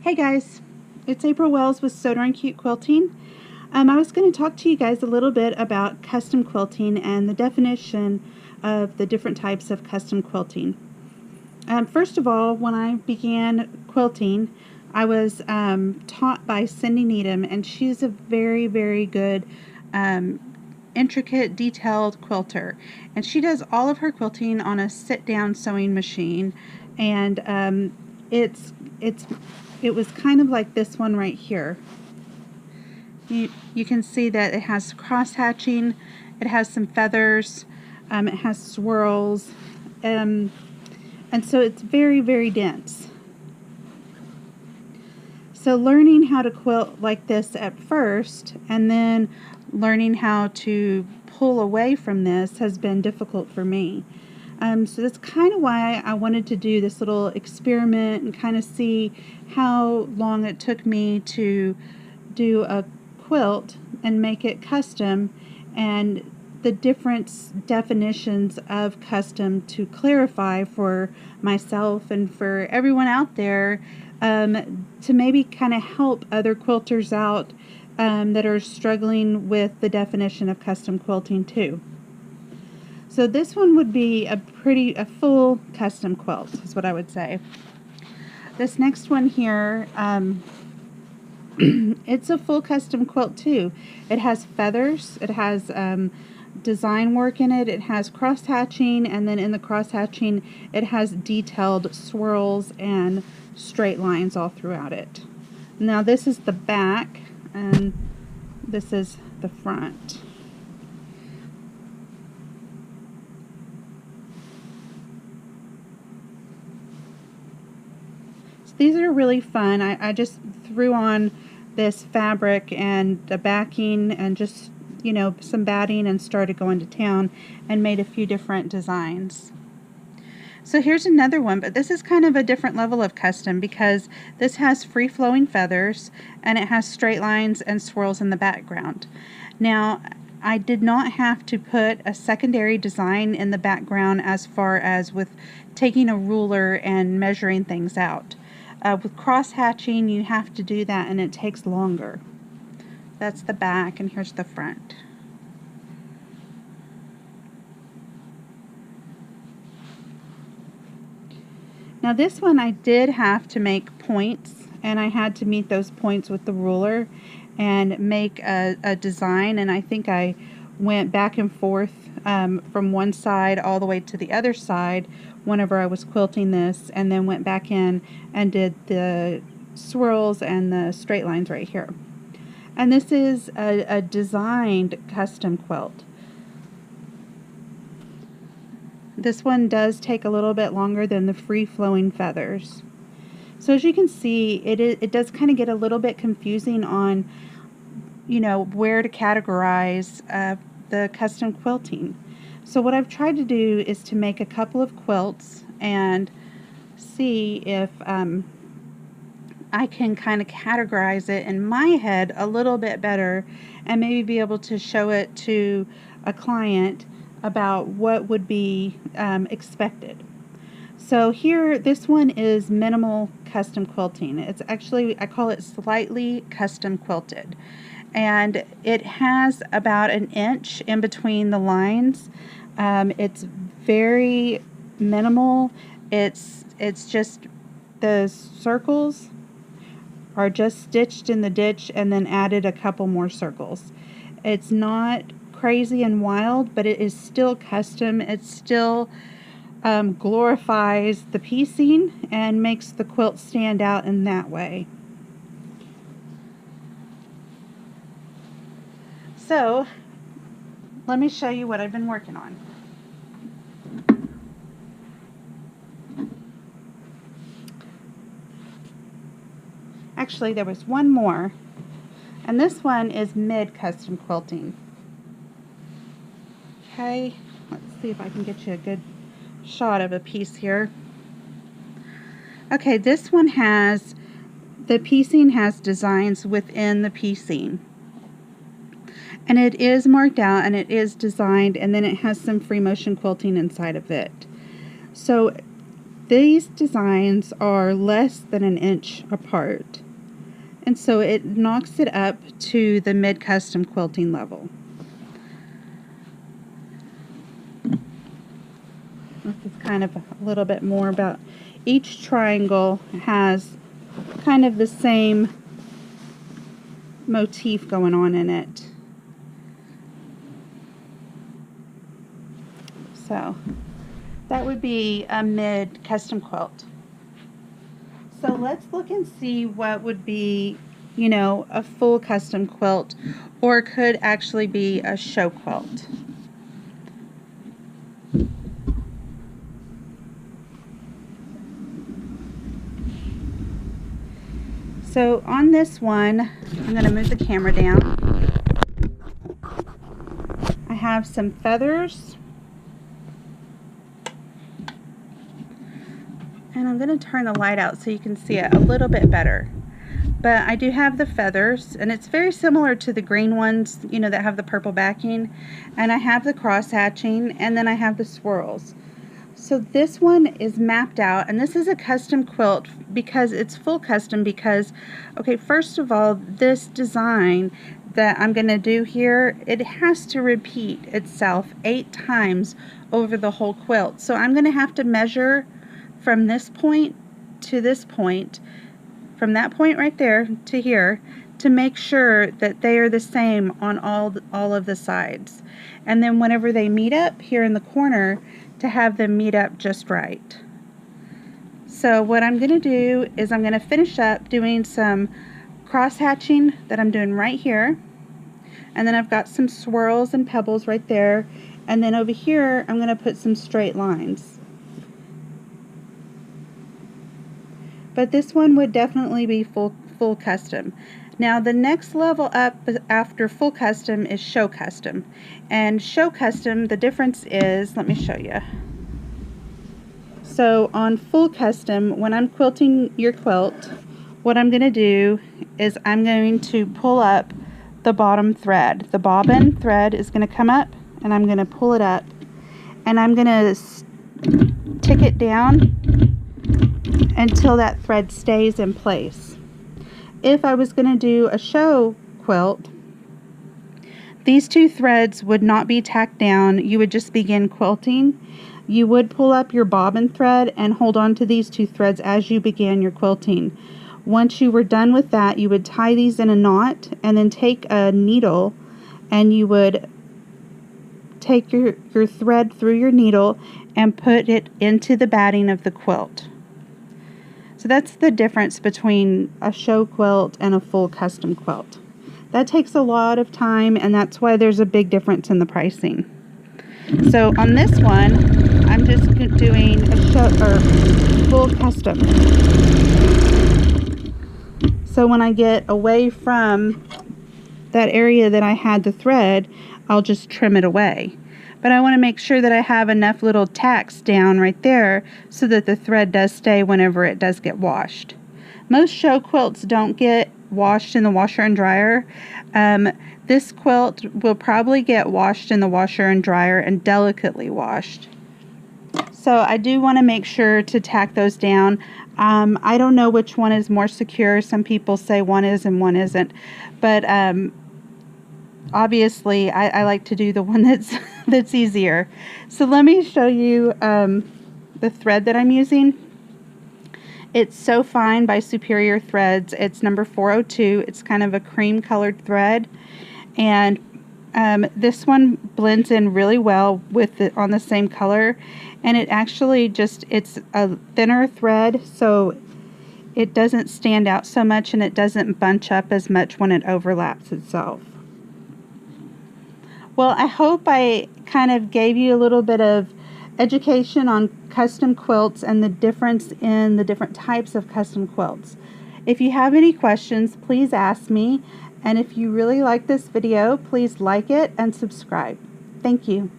Hey guys, it's April Wells with So Darn Cute Quilting. I was going to talk to you guys a little bit about custom quilting and the definition of the different types of custom quilting. First of all, when I began quilting, I was taught by Cindy Needham, and she's a very, very good intricate, detailed quilter. And she does all of her quilting on a sit-down sewing machine, and it was kind of like this one right here. You can see that it has cross hatching, it has some feathers, it has swirls, and so it's very, very dense. So learning how to quilt like this at first, and then learning how to pull away from this has been difficult for me. So that's kind of why I wanted to do this little experiment and kind of see how long it took me to do a quilt and make it custom, and the different definitions of custom to clarify for myself and for everyone out there, to maybe kind of help other quilters out that are struggling with the definition of custom quilting too. So this one would be a full custom quilt, is what I would say. This next one here, it's a full custom quilt too. It has feathers, it has design work in it, it has cross hatching, and then in the cross hatching it has detailed swirls and straight lines all throughout it. Now this is the back and this is the front. These are really fun. I just threw on this fabric and the backing and just, you know, some batting and started going to town and made a few different designs. So here's another one, but this is kind of a different level of custom because this has free-flowing feathers and it has straight lines and swirls in the background. Now, I did not have to put a secondary design in the background as far as with taking a ruler and measuring things out. With cross hatching, you have to do that and it takes longer. That's the back, and here's the front. Now this one I did have to make points, and I had to meet those points with the ruler and make a design, and I think I went back and forth from one side all the way to the other side whenever I was quilting this, and then went back in and did the swirls and the straight lines right here. And this is a designed custom quilt. This one does take a little bit longer than the free-flowing feathers. So as you can see, it does kind of get a little bit confusing on, you know, where to categorize the custom quilting. So what I've tried to do is to make a couple of quilts and see if I can kind of categorize it in my head a little bit better and maybe be able to show it to a client about what would be expected. So here, this one is minimal custom quilting. It's actually, I call it slightly custom quilted. And it has about an inch in between the lines. It's very minimal. It's just the circles are just stitched in the ditch and then added a couple more circles. It's not crazy and wild, but it is still custom. It still glorifies the piecing and makes the quilt stand out in that way. So let me show you what I've been working on. Actually, there was one more, and this one is mid custom quilting. Okay, let's see if I can get you a good shot of a piece here. Okay, this one has, the piecing has designs within the piecing. And it is marked out and it is designed, and then it has some free motion quilting inside of it. So these designs are less than an inch apart, and so it knocks it up to the mid custom quilting level. This is kind of a little bit more about each triangle has kind of the same motif going on in it. So that would be a mid custom quilt. So let's look and see what would be, you know, a full custom quilt, or could actually be a show quilt. So on this one, I'm going to move the camera down. I have some feathers. And I'm going to turn the light out so you can see it a little bit better. But I do have the feathers, and it's very similar to the green ones, you know, that have the purple backing. And I have the cross hatching, and then I have the swirls. So this one is mapped out, and this is a custom quilt because it's full custom because, okay, first of all, this design that I'm going to do here, it has to repeat itself 8 times over the whole quilt. So I'm going to have to measure from this point to this point, from that point right there to here, to make sure that they are the same on all of the sides. And then whenever they meet up here in the corner, to have them meet up just right. So what I'm going to do is I'm going to finish up doing some cross hatching that I'm doing right here, and then I've got some swirls and pebbles right there, and then over here I'm going to put some straight lines. But this one would definitely be full custom. Now the next level up after full custom is show custom. And show custom, the difference is, let me show you. So on full custom, when I'm quilting your quilt, what I'm going to do is I'm going to pull up the bottom thread. The bobbin thread is going to come up, and I'm going to pull it up, and I'm going to tick it down until that thread stays in place. If I was going to do a show quilt, these 2 threads would not be tacked down. You would just begin quilting. You would pull up your bobbin thread and hold on to these 2 threads as you began your quilting. Once you were done with that, you would tie these in a knot and then take a needle, and you would take your thread through your needle and put it into the batting of the quilt. So that's the difference between a show quilt and a full custom quilt. That takes a lot of time, and that's why there's a big difference in the pricing. So on this one, I'm just doing a show or full custom. So when I get away from that area that I had the thread, I'll just trim it away. But I want to make sure that I have enough little tacks down right there so that the thread does stay whenever it does get washed. Most show quilts don't get washed in the washer and dryer. This quilt will probably get washed in the washer and dryer, and delicately washed. So I do want to make sure to tack those down. I don't know which one is more secure. Some people say one is and one isn't. But obviously I like to do the one that's easier. So let me show you the thread that I'm using. It's So Fine by Superior Threads. It's number 402. It's kind of a cream colored thread, and this one blends in really well with it on the same color, and it actually it's a thinner thread, so it doesn't stand out so much, and it doesn't bunch up as much when it overlaps itself. Well, I hope I kind of gave you a little bit of education on custom quilts and the difference in the different types of custom quilts. If you have any questions, please ask me. And if you really like this video, please like it and subscribe. Thank you.